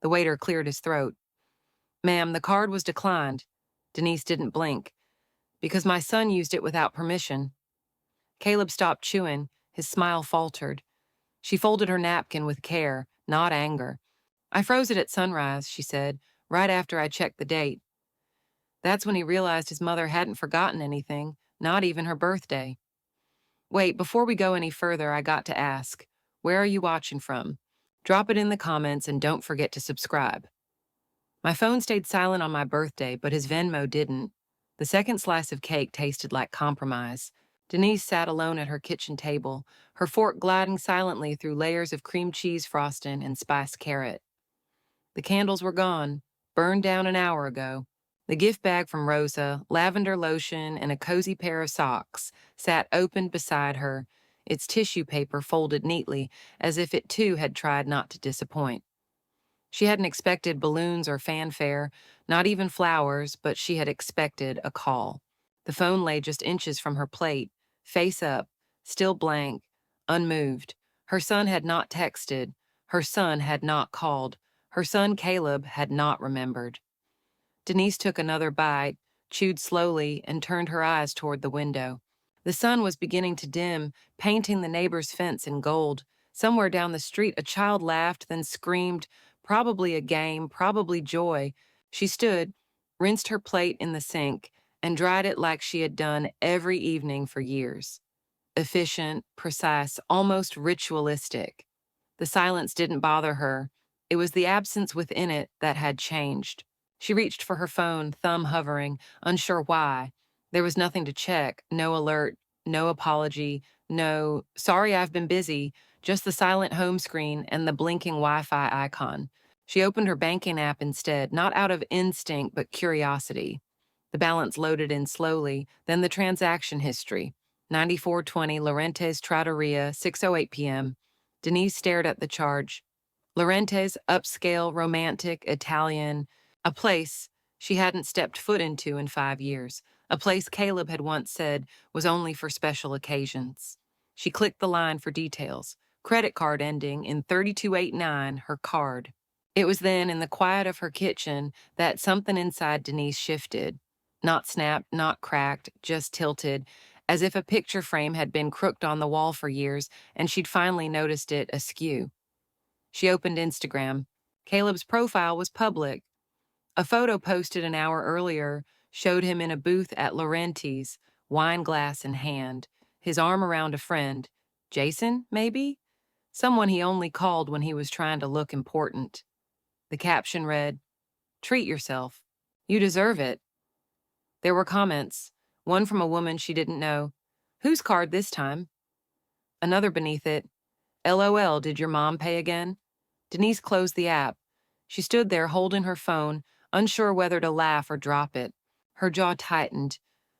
The waiter cleared his throat. "Ma'am, the card was declined." Denise didn't blink. "Because my son used it without permission." Caleb stopped chewing. His smile faltered. She folded her napkin with care, not anger. "I froze it at sunrise," she said, "right after I checked the date." That's when he realized his mother hadn't forgotten anything, not even her birthday. "Wait, before we go any further, I got to ask, where are you watching from? Drop it in the comments and don't forget to subscribe." My phone stayed silent on my birthday, but his Venmo didn't. The second slice of cake tasted like compromise. Denise sat alone at her kitchen table, her fork gliding silently through layers of cream cheese frosting and spiced carrot. The candles were gone, burned down an hour ago. The gift bag from Rosa, lavender lotion, and a cozy pair of socks sat open beside her, its tissue paper folded neatly, as if it too had tried not to disappoint. She hadn't expected balloons or fanfare, not even flowers, but she had expected a call. The phone lay just inches from her plate, face up, still blank, unmoved. Her son had not texted. Her son had not called. Her son Caleb had not remembered. Denise took another bite, chewed slowly, and turned her eyes toward the window. The sun was beginning to dim, painting the neighbor's fence in gold. Somewhere down the street, a child laughed, then screamed, probably a game, probably joy. She stood, rinsed her plate in the sink, and dried it like she had done every evening for years. Efficient, precise, almost ritualistic. The silence didn't bother her. It was the absence within it that had changed. She reached for her phone, thumb hovering, unsure why. There was nothing to check, no alert, no apology, no, "Sorry, I've been busy," just the silent home screen and the blinking Wi-Fi icon. She opened her banking app instead, not out of instinct but curiosity. The balance loaded in slowly, then the transaction history. 9420 Laurentiis Trattoria, 6:08 p.m. Denise stared at the charge. Laurentiis, upscale, romantic, Italian, a place she hadn't stepped foot into in 5 years, a place Caleb had once said was only for special occasions. She clicked the line for details. Credit card ending in 3289, her card. It was then, in the quiet of her kitchen, that something inside Denise shifted. Not snapped, not cracked, just tilted, as if a picture frame had been crooked on the wall for years and she'd finally noticed it askew. She opened Instagram. Caleb's profile was public. A photo posted an hour earlier showed him in a booth at Laurentiis, wine glass in hand, his arm around a friend. Jason, maybe? Someone he only called when he was trying to look important. The caption read, "Treat yourself. You deserve it." There were comments, one from a woman she didn't know. "Whose card this time?" Another beneath it, "LOL, did your mom pay again?" Denise closed the app. She stood there holding her phone, unsure whether to laugh or drop it. Her jaw tightened,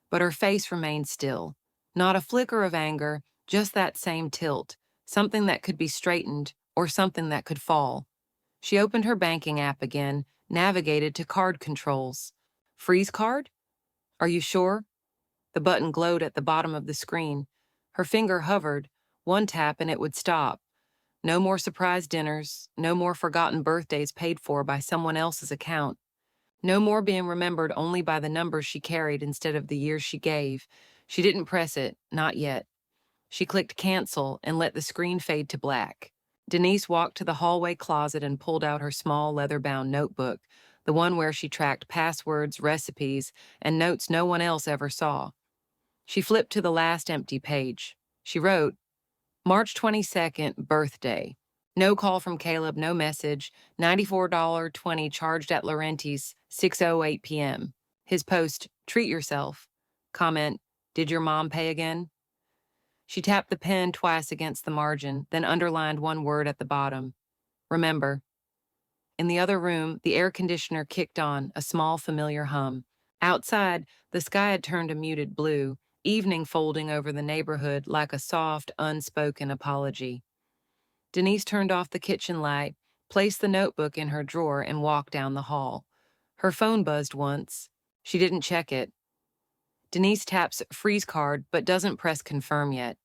but her face remained still. Not a flicker of anger, just that same tilt, something that could be straightened or something that could fall. She opened her banking app again, navigated to card controls. "Freeze card? Are you sure?" The button glowed at the bottom of the screen. Her finger hovered, one tap and it would stop. No more surprise dinners, no more forgotten birthdays paid for by someone else's account. No more being remembered only by the numbers she carried instead of the years she gave. She didn't press it, not yet. She clicked cancel and let the screen fade to black. Denise walked to the hallway closet and pulled out her small leather-bound notebook, the one where she tracked passwords, recipes, and notes no one else ever saw. She flipped to the last empty page. She wrote, March 22nd, birthday. No call from Caleb, no message. $94.20 charged at Laurentiis, 6:08 p.m. His post, treat yourself. Comment, did your mom pay again? She tapped the pen twice against the margin, then underlined one word at the bottom. Remember. In the other room, the air conditioner kicked on, a small familiar hum. Outside, the sky had turned a muted blue, evening folding over the neighborhood like a soft, unspoken apology. Denise turned off the kitchen light, placed the notebook in her drawer, and walked down the hall. Her phone buzzed once. She didn't check it. Denise taps freeze card, but doesn't press confirm yet.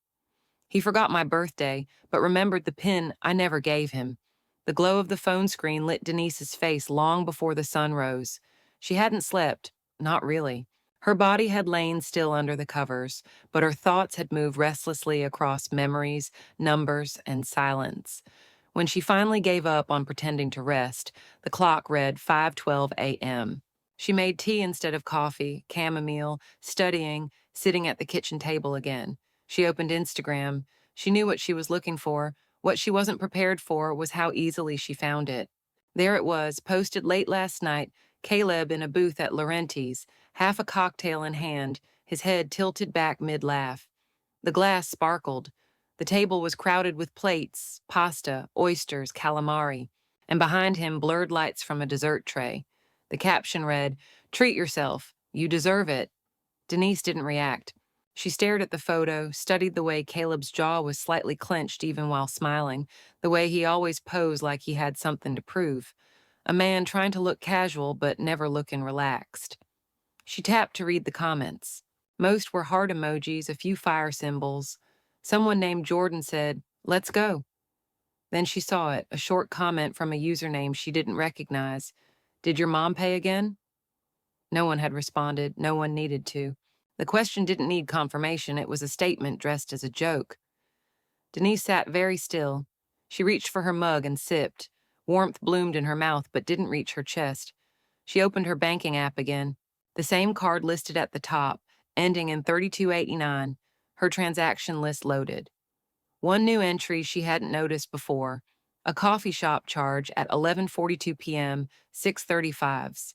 He forgot my birthday, but remembered the PIN I never gave him. The glow of the phone screen lit Denise's face long before the sun rose. She hadn't slept, not really. Her body had lain still under the covers, but her thoughts had moved restlessly across memories, numbers, and silence. When she finally gave up on pretending to rest, the clock read 5:12 a.m. She made tea instead of coffee, chamomile, studying, sitting at the kitchen table again. She opened Instagram. She knew what she was looking for. What she wasn't prepared for was how easily she found it. There it was, posted late last night, Caleb in a booth at Laurenti's, half a cocktail in hand, his head tilted back mid-laugh. The glass sparkled. The table was crowded with plates, pasta, oysters, calamari, and behind him blurred lights from a dessert tray. The caption read, "Treat yourself. You deserve it." Denise didn't react. She stared at the photo, studied the way Caleb's jaw was slightly clenched even while smiling, the way he always posed like he had something to prove. A man trying to look casual but never looking relaxed. She tapped to read the comments. Most were heart emojis, a few fire symbols. Someone named Jordan said, "Let's go." Then she saw it, a short comment from a username she didn't recognize. "Did your mom pay again?" No one had responded. No one needed to. The question didn't need confirmation. It was a statement dressed as a joke. Denise sat very still. She reached for her mug and sipped. Warmth bloomed in her mouth but didn't reach her chest. She opened her banking app again. The same card listed at the top, ending in 3289. Her transaction list loaded. One new entry she hadn't noticed before. A coffee shop charge at 11:42 p.m., 6:35s.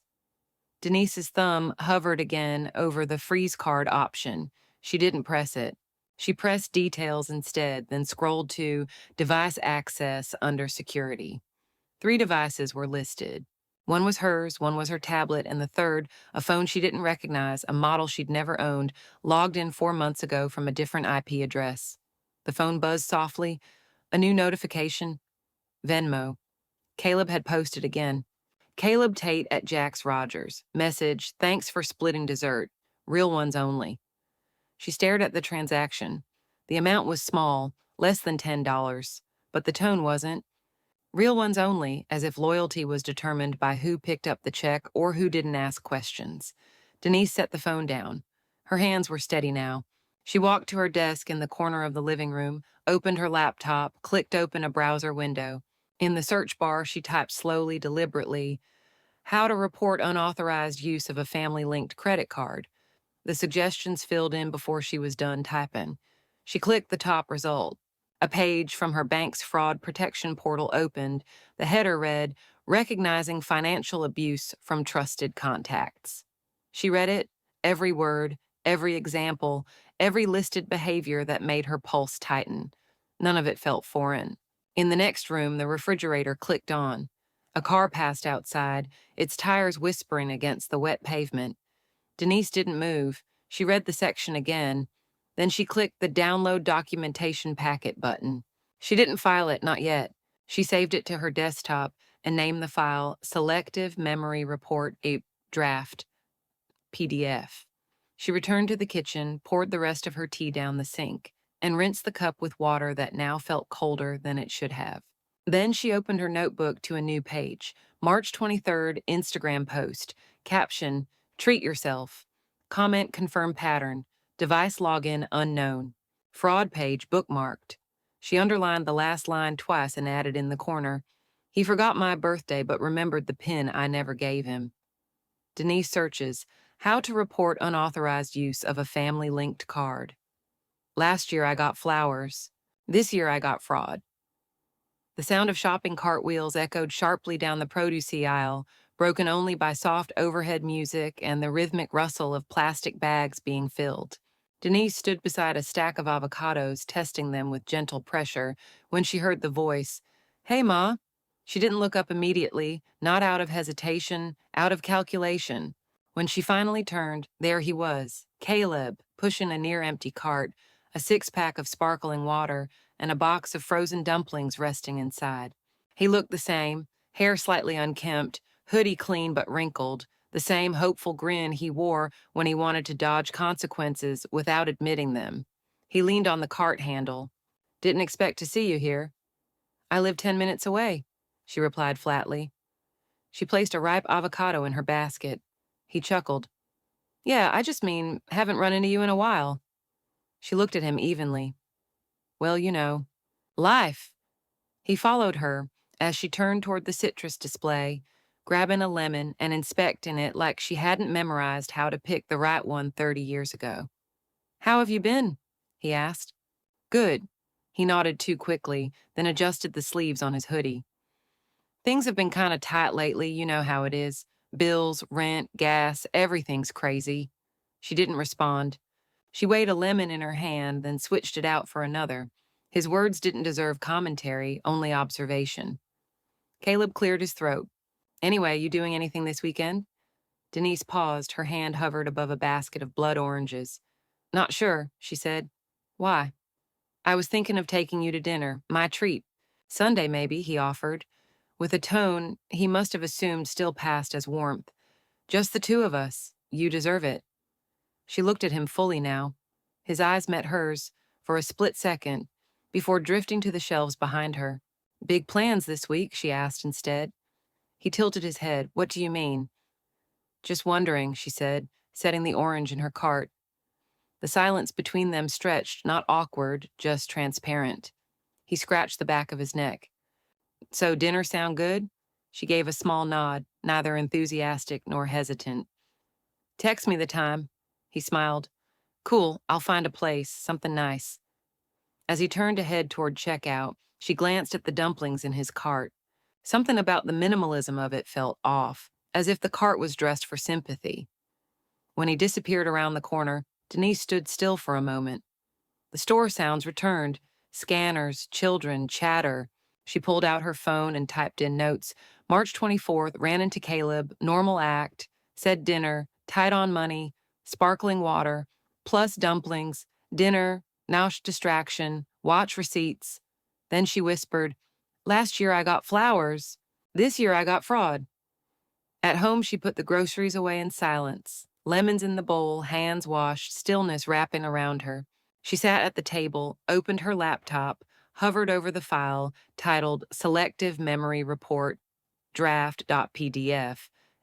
Denise's thumb hovered again over the freeze card option. She didn't press it. She pressed details instead, then scrolled to device access under security. 3 devices were listed. One was hers, one was her tablet, and the third, a phone she didn't recognize, a model she'd never owned, logged in 4 months ago from a different IP address. The phone buzzed softly. A new notification. Venmo. Caleb had posted again. Caleb Tate at Jax Rogers. Message, "Thanks for splitting dessert. Real ones only." She stared at the transaction. The amount was small, less than $10, but the tone wasn't. Real ones only, as if loyalty was determined by who picked up the check or who didn't ask questions. Denise set the phone down. Her hands were steady now. She walked to her desk in the corner of the living room, opened her laptop, clicked open a browser window. In the search bar, she typed slowly, deliberately, "How to report unauthorized use of a family-linked credit card." The suggestions filled in before she was done typing. She clicked the top result. A page from her bank's fraud protection portal opened. The header read, "Recognizing financial abuse from trusted contacts." She read it, every word, every example, every listed behavior that made her pulse tighten. None of it felt foreign. In the next room, the refrigerator clicked on. A car passed outside, its tires whispering against the wet pavement. Denise didn't move. She read the section again. Then she clicked the Download Documentation Packet button. She didn't file it, not yet. She saved it to her desktop and named the file Selective Memory Report, a draft PDF. She returned to the kitchen, poured the rest of her tea down the sink, and rinsed the cup with water that now felt colder than it should have. Then she opened her notebook to a new page. March 23rd, Instagram post. Caption, "Treat yourself." Comment confirm pattern. Device login unknown. Fraud page bookmarked. She underlined the last line twice and added in the corner, "He forgot my birthday but remembered the PIN I never gave him." Denise searches, "How to report unauthorized use of a family-linked card." Last year I got flowers. This year I got fraud. The sound of shopping cart wheels echoed sharply down the produce aisle, broken only by soft overhead music and the rhythmic rustle of plastic bags being filled. Denise stood beside a stack of avocados, testing them with gentle pressure, when she heard the voice, "Hey, Ma." She didn't look up immediately, not out of hesitation, out of calculation. When she finally turned, there he was, Caleb, pushing a near-empty cart, a six-pack of sparkling water, and a box of frozen dumplings resting inside. He looked the same, hair slightly unkempt, hoodie clean but wrinkled, the same hopeful grin he wore when he wanted to dodge consequences without admitting them. He leaned on the cart handle. "Didn't expect to see you here." "I live 10 minutes away." she replied flatly. She placed a ripe avocado in her basket. He chuckled. Yeah, I just mean, haven't run into you in a while. She looked at him evenly. Well, life. He followed her as she turned toward the citrus display, grabbing a lemon and inspecting it like she hadn't memorized how to pick the right one 30 years ago. How have you been? He asked. Good. He nodded too quickly, then adjusted the sleeves on his hoodie. Things have been kind of tight lately, you know how it is. Bills, rent, gas, everything's crazy. She didn't respond. She weighed a lemon in her hand, then switched it out for another. His words didn't deserve commentary, only observation. Caleb cleared his throat. Anyway, you doing anything this weekend? Denise paused, her hand hovered above a basket of blood oranges. Not sure, she said. Why? I was thinking of taking you to dinner, my treat. Sunday, maybe, he offered. With a tone he must have assumed still passed as warmth. Just the two of us. You deserve it. She looked at him fully now. His eyes met hers for a split second before drifting to the shelves behind her. Big plans this week, she asked instead. He tilted his head. What do you mean? Just wondering, she said, setting the orange in her cart. The silence between them stretched, not awkward, just transparent. He scratched the back of his neck. So dinner sound good? She gave a small nod, neither enthusiastic nor hesitant. Text me the time. He smiled. Cool, I'll find a place, something nice. As he turned to head toward checkout, she glanced at the dumplings in his cart. Something about the minimalism of it felt off, as if the cart was dressed for sympathy. When he disappeared around the corner, Denise stood still for a moment. The store sounds returned. Scanners, children, chatter. She pulled out her phone and typed in notes. March 24th, ran into Caleb, normal act, said dinner, tight on money, sparkling water, plus dumplings, dinner, now distraction, watch receipts. Then she whispered, last year I got flowers. This year I got fraud. At home, she put the groceries away in silence. Lemons in the bowl, hands washed, stillness wrapping around her. She sat at the table, opened her laptop, hovered over the file titled Selective Memory Report, draft.pdf,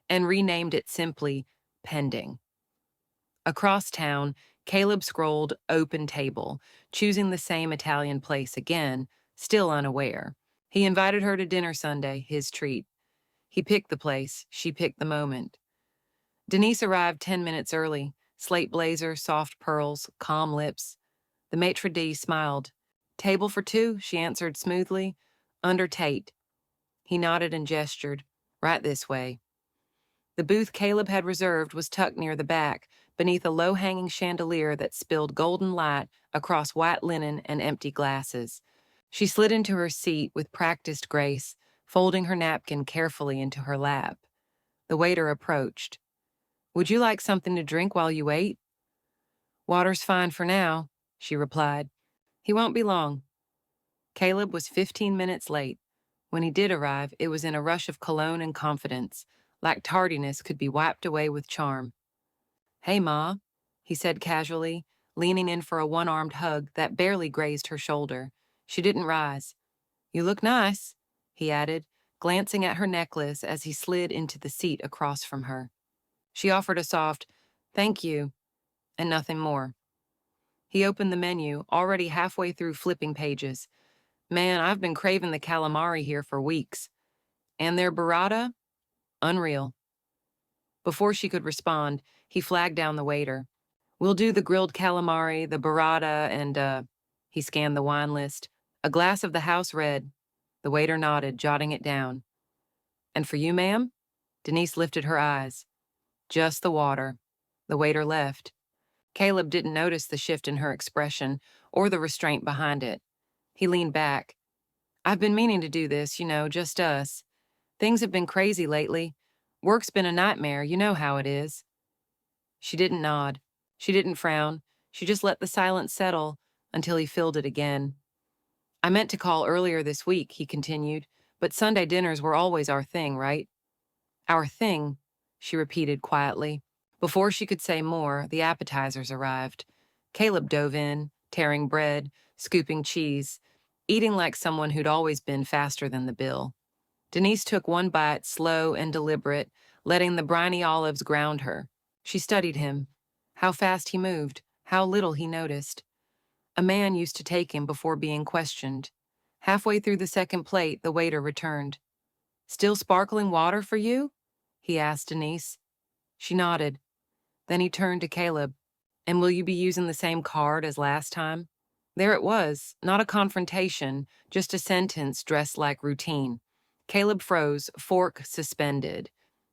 and renamed it simply Pending. Across town, Caleb scrolled Open Table, choosing the same Italian place again, still unaware. He invited her to dinner Sunday, his treat. He picked the place, she picked the moment. Denise arrived 10 minutes early, slate blazer, soft pearls, calm lips. The maitre d' smiled. Table for two, she answered smoothly. Under Tate. He nodded and gestured. Right this way. The booth Caleb had reserved was tucked near the back, beneath a low-hanging chandelier that spilled golden light across white linen and empty glasses. She slid into her seat with practiced grace, folding her napkin carefully into her lap. The waiter approached. Would you like something to drink while you wait? Water's fine for now, she replied. He won't be long. Caleb was 15 minutes late. When he did arrive, it was in a rush of cologne and confidence, like tardiness could be wiped away with charm. Hey, Ma, he said casually, leaning in for a one-armed hug that barely grazed her shoulder. She didn't rise. You look nice, he added, glancing at her necklace as he slid into the seat across from her. She offered a soft, thank you, and nothing more. He opened the menu, already halfway through flipping pages. Man, I've been craving the calamari here for weeks. And their burrata? Unreal. Before she could respond, he flagged down the waiter. We'll do the grilled calamari, the burrata, and, he scanned the wine list. A glass of the house red. The waiter nodded, jotting it down. And for you, ma'am? Denise lifted her eyes. Just the water. The waiter left. Caleb didn't notice the shift in her expression or the restraint behind it. He leaned back. I've been meaning to do this, just us. Things have been crazy lately. Work's been a nightmare, you know how it is. She didn't nod. She didn't frown. She just let the silence settle until he filled it again. I meant to call earlier this week, he continued, but Sunday dinners were always our thing, right? Our thing, she repeated quietly. Before she could say more, the appetizers arrived. Caleb dove in, tearing bread, scooping cheese, eating like someone who'd always been faster than the bill. Denise took one bite, slow and deliberate, letting the briny olives ground her. She studied him. How fast he moved, how little he noticed. A man used to take him before being questioned. Halfway through the second plate, the waiter returned. "Still sparkling water for you?" he asked Denise. She nodded. Then he turned to Caleb. "And will you be using the same card as last time?" There it was, not a confrontation, just a sentence dressed like routine. Caleb froze, fork suspended.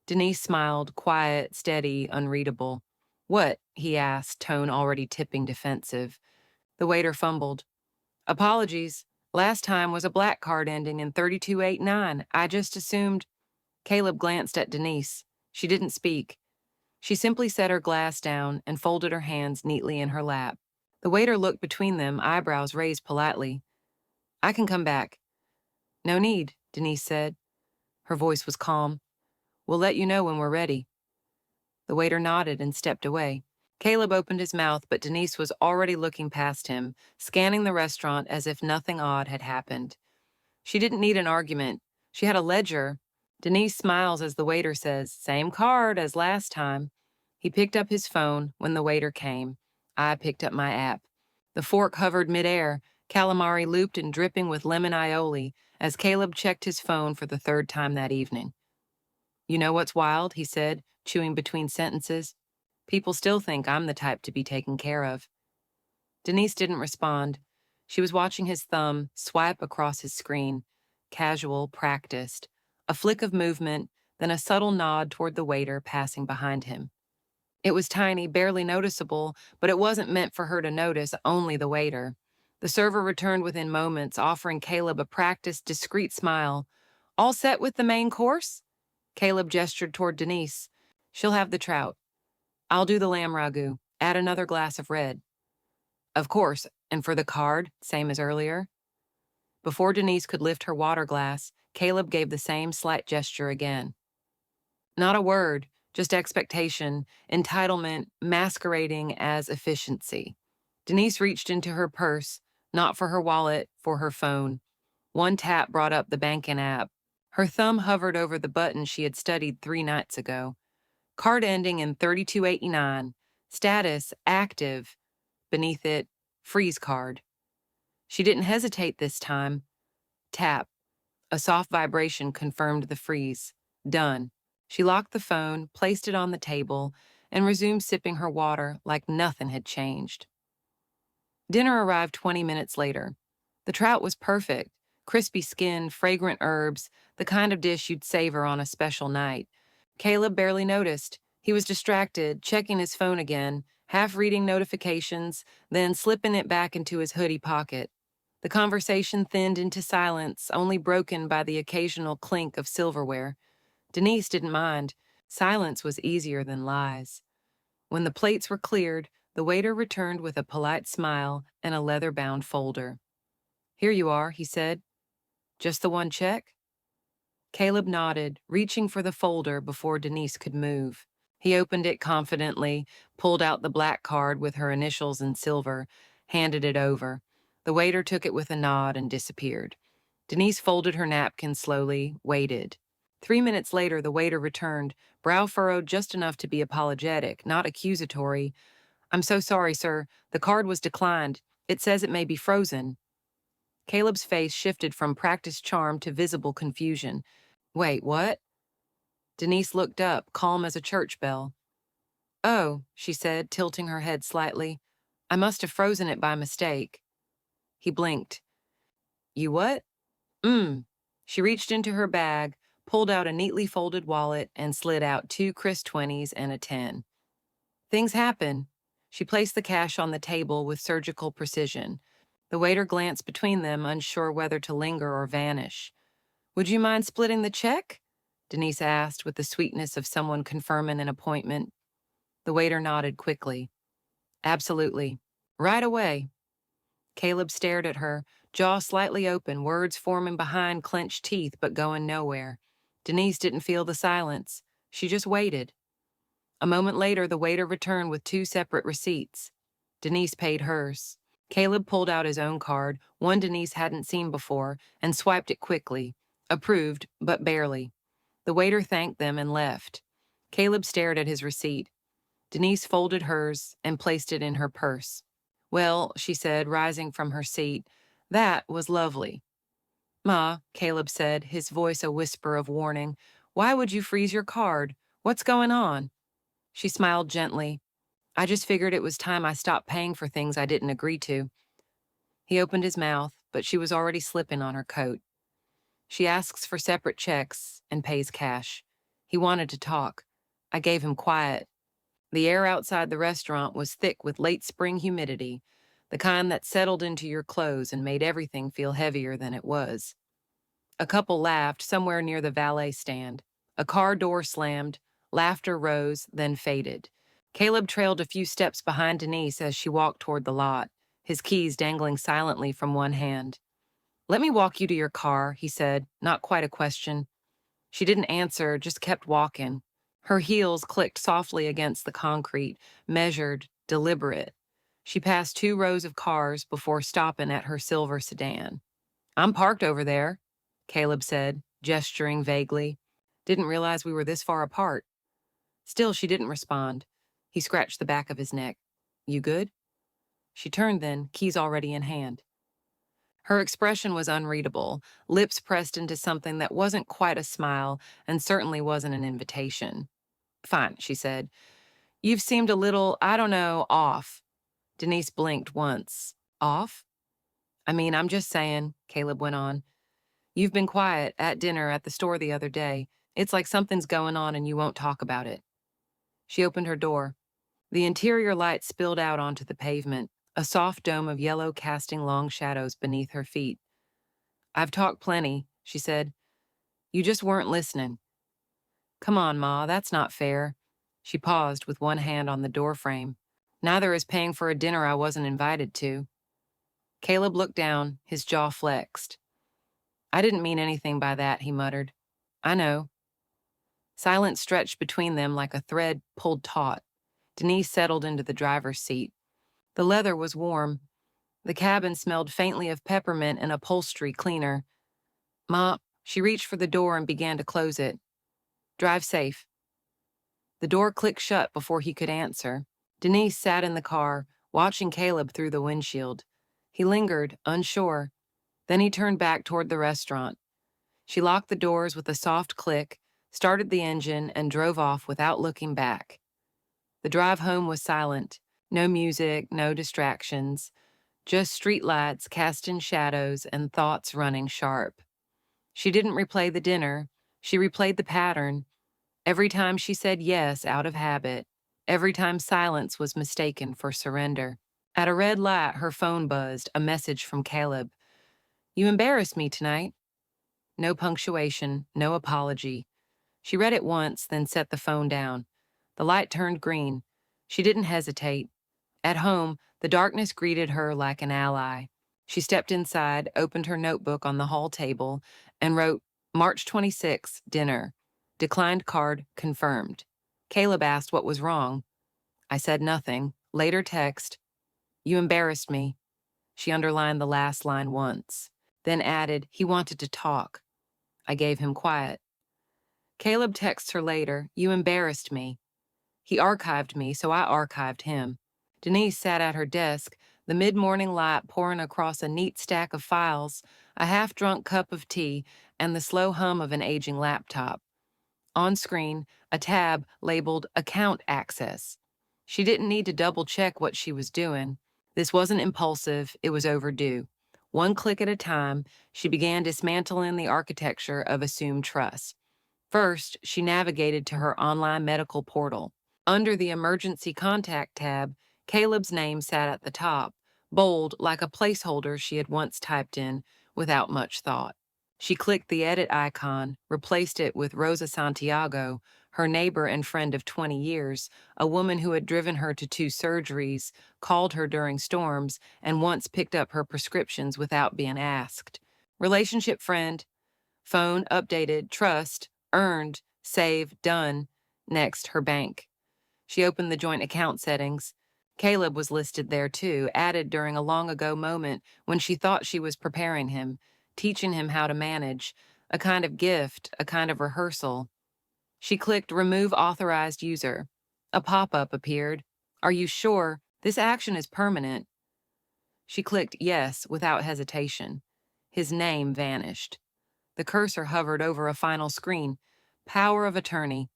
Denise smiled, quiet, steady, unreadable. "What?" he asked, tone already tipping defensive. The waiter fumbled. "Apologies. Last time was a black card ending in 3289. I just assumed." Caleb glanced at Denise. She didn't speak. She simply set her glass down and folded her hands neatly in her lap. The waiter looked between them, eyebrows raised politely. "I can come back." "No need," Denise said. Her voice was calm. "We'll let you know when we're ready." The waiter nodded and stepped away. Caleb opened his mouth, but Denise was already looking past him, scanning the restaurant as if nothing odd had happened. She didn't need an argument. She had a ledger. Denise smiles as the waiter says, "Same card as last time." He picked up his phone when the waiter came. I picked up my app. The fork hovered midair, calamari looped and dripping with lemon aioli, as Caleb checked his phone for the third time that evening. "You know what's wild?" he said, chewing between sentences. "People still think I'm the type to be taken care of." Denise didn't respond. She was watching his thumb swipe across his screen. Casual, practiced. A flick of movement, then a subtle nod toward the waiter passing behind him. It was tiny, barely noticeable, but it wasn't meant for her to notice, only the waiter. The server returned within moments, offering Caleb a practiced, discreet smile. "All set with the main course?" Caleb gestured toward Denise. "She'll have the trout. I'll do the lamb ragu. Add another glass of red." "Of course, and for the card, same as earlier?" Before Denise could lift her water glass, Caleb gave the same slight gesture again. Not a word, just expectation, entitlement, masquerading as efficiency. Denise reached into her purse, not for her wallet, for her phone. One tap brought up the banking app. Her thumb hovered over the button she had studied 3 nights ago. Card ending in 3289. Status active. Beneath it, freeze card. She didn't hesitate this time. Tap. A soft vibration confirmed the freeze. Done. She locked the phone, placed it on the table, and resumed sipping her water like nothing had changed. Dinner arrived 20 minutes later. The trout was perfect. Crispy skin, fragrant herbs, the kind of dish you'd savor on a special night. Caleb barely noticed. He was distracted, checking his phone again, half reading notifications, then slipping it back into his hoodie pocket. The conversation thinned into silence, only broken by the occasional clink of silverware. Denise didn't mind. Silence was easier than lies. When the plates were cleared, the waiter returned with a polite smile and a leather-bound folder. "Here you are," he said. "Just the one check?" Caleb nodded, reaching for the folder before Denise could move. He opened it confidently, pulled out the black card with her initials in silver, handed it over. The waiter took it with a nod and disappeared. Denise folded her napkin slowly, waited. 3 minutes later, the waiter returned, brow furrowed just enough to be apologetic, not accusatory. "I'm so sorry, sir. The card was declined. It says it may be frozen." Caleb's face shifted from practiced charm to visible confusion. "Wait, what?" Denise looked up, calm as a church bell. "Oh," she said, tilting her head slightly. "I must have frozen it by mistake." He blinked. "You what?" She reached into her bag, pulled out a neatly folded wallet, and slid out 2 crisp 20s and a 10. "Things happen." She placed the cash on the table with surgical precision. The waiter glanced between them, unsure whether to linger or vanish. "Would you mind splitting the check?" Denise asked with the sweetness of someone confirming an appointment. The waiter nodded quickly. "Absolutely. Right away." Caleb stared at her, jaw slightly open, words forming behind clenched teeth but going nowhere. Denise didn't feel the silence. She just waited. A moment later, the waiter returned with 2 separate receipts. Denise paid hers. Caleb pulled out his own card, one Denise hadn't seen before, and swiped it quickly. Approved, but barely. The waiter thanked them and left. Caleb stared at his receipt. Denise folded hers and placed it in her purse. Well, she said, rising from her seat, that was lovely. Ma, Caleb said, his voice a whisper of warning, why would you freeze your card? What's going on? She smiled gently. I just figured it was time I stopped paying for things I didn't agree to. He opened his mouth, but she was already slipping on her coat. She asks for separate checks and pays cash. He wanted to talk. I gave him quiet. The air outside the restaurant was thick with late spring humidity, the kind that settled into your clothes and made everything feel heavier than it was. A couple laughed somewhere near the valet stand. A car door slammed. Laughter rose, then faded. Caleb trailed a few steps behind Denise as she walked toward the lot, his keys dangling silently from one hand. Let me walk you to your car, he said, not quite a question. She didn't answer, just kept walking. Her heels clicked softly against the concrete, measured, deliberate. She passed 2 rows of cars before stopping at her silver sedan. I'm parked over there, Caleb said, gesturing vaguely. Didn't realize we were this far apart. Still, she didn't respond. He scratched the back of his neck. You good? She turned then, keys already in hand. Her expression was unreadable, lips pressed into something that wasn't quite a smile and certainly wasn't an invitation. Fine, she said. You've seemed a little, I don't know, off. Denise blinked once. Off? I mean, I'm just saying, Caleb went on. You've been quiet at dinner at the store the other day. It's like something's going on and you won't talk about it. She opened her door. The interior light spilled out onto the pavement, a soft dome of yellow casting long shadows beneath her feet. I've talked plenty, she said. You just weren't listening. Come on, Ma, that's not fair. She paused with one hand on the doorframe. Neither is paying for a dinner I wasn't invited to. Caleb looked down, his jaw flexed. I didn't mean anything by that, he muttered. I know. Silence stretched between them like a thread pulled taut. Denise settled into the driver's seat. The leather was warm. The cabin smelled faintly of peppermint and upholstery cleaner. Ma, she reached for the door and began to close it. Drive safe. The door clicked shut before he could answer. Denise sat in the car, watching Caleb through the windshield. He lingered, unsure. Then he turned back toward the restaurant. She locked the doors with a soft click, started the engine, and drove off without looking back. The drive home was silent. No music, no distractions. Just streetlights casting shadows and thoughts running sharp. She didn't replay the dinner. She replayed the pattern. Every time she said yes out of habit. Every time silence was mistaken for surrender. At a red light, her phone buzzed, a message from Caleb. You embarrassed me tonight. No punctuation, no apology. She read it once, then set the phone down. The light turned green. She didn't hesitate. At home, the darkness greeted her like an ally. She stepped inside, opened her notebook on the hall table, and wrote, March 26, dinner. Declined card confirmed. Caleb asked what was wrong. I said nothing. Later text, you embarrassed me. She underlined the last line once, then added, he wanted to talk. I gave him quiet. Caleb texts her later, you embarrassed me. He archived me, so I archived him. Denise sat at her desk, the mid-morning light pouring across a neat stack of files, a half-drunk cup of tea, and the slow hum of an aging laptop. On screen, a tab labeled Account Access. She didn't need to double-check what she was doing. This wasn't impulsive, it was overdue. One click at a time, she began dismantling the architecture of assumed trust. First, she navigated to her online medical portal. Under the Emergency Contact tab, Caleb's name sat at the top, bold like a placeholder she had once typed in without much thought. She clicked the edit icon, replaced it with Rosa Santiago, her neighbor and friend of 20 years, a woman who had driven her to 2 surgeries, called her during storms, and once picked up her prescriptions without being asked. Relationship friend. Phone updated, trust, earned, save, done. Next, her bank. She opened the joint account settings. Caleb was listed there too, added during a long-ago moment when she thought she was preparing him, teaching him how to manage, a kind of gift, a kind of rehearsal. She clicked Remove Authorized User. A pop-up appeared. Are you sure? This action is permanent. She clicked Yes without hesitation. His name vanished. The cursor hovered over a final screen. Power of attorney.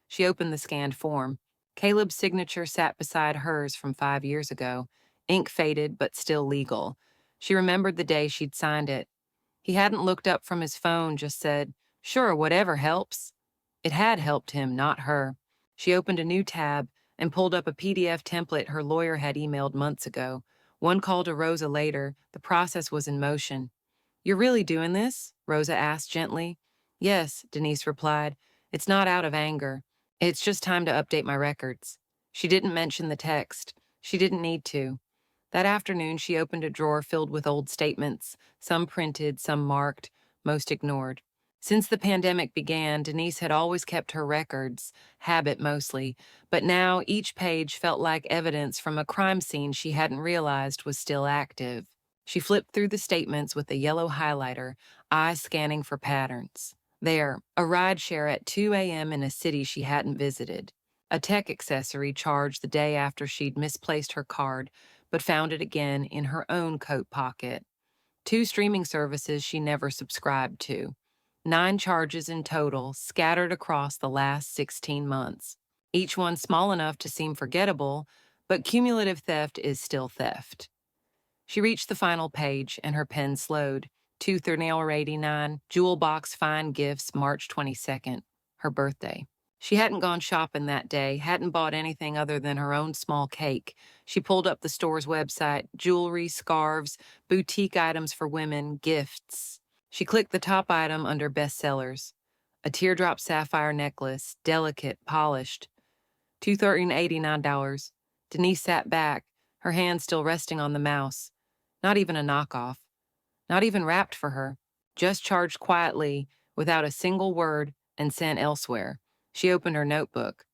She opened the scanned form. Caleb's signature sat beside hers from 5 years ago. Ink faded, but still legal. She remembered the day she'd signed it. He hadn't looked up from his phone, just said, "Sure, whatever helps." It had helped him, not her. She opened a new tab and pulled up a PDF template her lawyer had emailed months ago. One call to Rosa later, the process was in motion. "You're really doing this?" Rosa asked gently. "Yes," Denise replied. "It's not out of anger. It's just time to update my records." She didn't mention the text. She didn't need to. That afternoon, she opened a drawer filled with old statements, some printed, some marked, most ignored. Since the pandemic began, Denise had always kept her records, habit mostly, but now each page felt like evidence from a crime scene she hadn't realized was still active. She flipped through the statements with a yellow highlighter, eyes scanning for patterns. There, a rideshare at 2 a.m. in a city she hadn't visited. A tech accessory charged the day after she'd misplaced her card, but found it again in her own coat pocket. 2 streaming services she never subscribed to. 9 charges in total, scattered across the last 16 months. Each one small enough to seem forgettable, but cumulative theft is still theft. She reached the final page, and her pen slowed. $239, Jewel Box Fine Gifts, March 22nd, her birthday. She hadn't gone shopping that day, hadn't bought anything other than her own small cake. She pulled up the store's website, jewelry, scarves, boutique items for women, gifts. She clicked the top item under bestsellers. A teardrop sapphire necklace, delicate, polished. $289. Denise sat back, her hand still resting on the mouse. Not even a knockoff. Not even wrapped for her. Just charged quietly, without a single word, and sent elsewhere. She opened her notebook.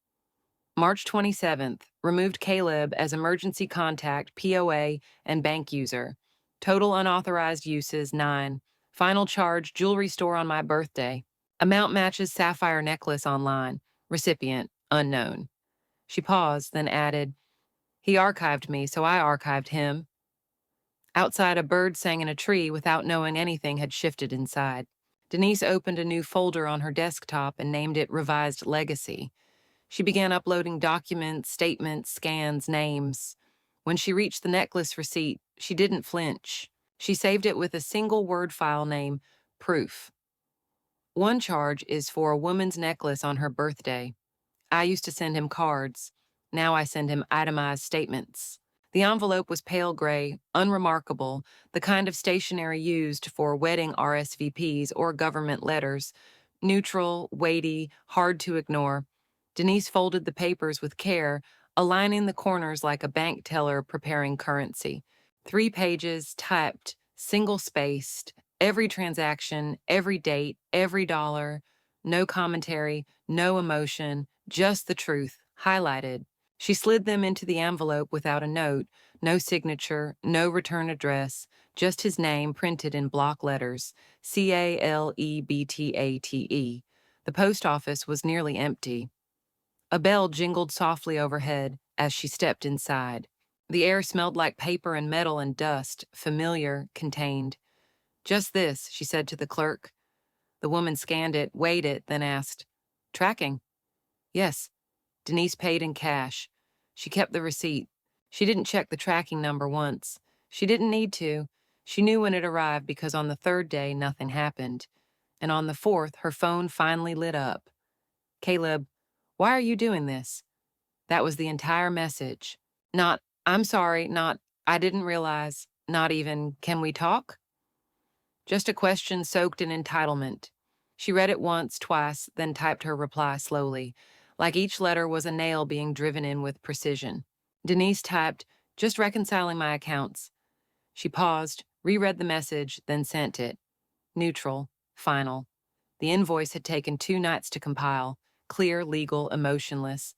March 27th, removed Caleb as emergency contact, POA, and bank user. Total unauthorized uses, 9. Final charge, jewelry store on my birthday. Amount matches sapphire necklace online. Recipient, unknown. She paused, then added, "He archived me, so I archived him." Outside, a bird sang in a tree without knowing anything had shifted inside. Denise opened a new folder on her desktop and named it Revised Legacy. She began uploading documents, statements, scans, names. When she reached the necklace receipt, she didn't flinch. She saved it with a single word file name, Proof. One charge is for a woman's necklace on her birthday. I used to send him cards. Now I send him itemized statements. The envelope was pale gray, unremarkable, the kind of stationery used for wedding RSVPs or government letters. Neutral, weighty, hard to ignore. Denise folded the papers with care, aligning the corners like a bank teller preparing currency. 3 pages, typed, single-spaced, every transaction, every date, every dollar. No commentary, no emotion, just the truth, highlighted. She slid them into the envelope without a note, no signature, no return address, just his name printed in block letters, Calebtate. The post office was nearly empty. A bell jingled softly overhead as she stepped inside. The air smelled like paper and metal and dust, familiar, contained. "Just this," she said to the clerk. The woman scanned it, weighed it, then asked, "Tracking?" "Yes." Denise paid in cash. She kept the receipt. She didn't check the tracking number once. She didn't need to. She knew when it arrived because on the 3rd day, nothing happened. And on the 4th, her phone finally lit up. "Caleb, why are you doing this?" That was the entire message. Not, "I'm sorry," not, "I didn't realize," not even, "Can we talk?" Just a question soaked in entitlement. She read it once, twice, then typed her reply slowly, like each letter was a nail being driven in with precision. Denise typed, "Just reconciling my accounts." She paused, reread the message, then sent it. Neutral, final. The invoice had taken 2 nights to compile, clear, legal, emotionless.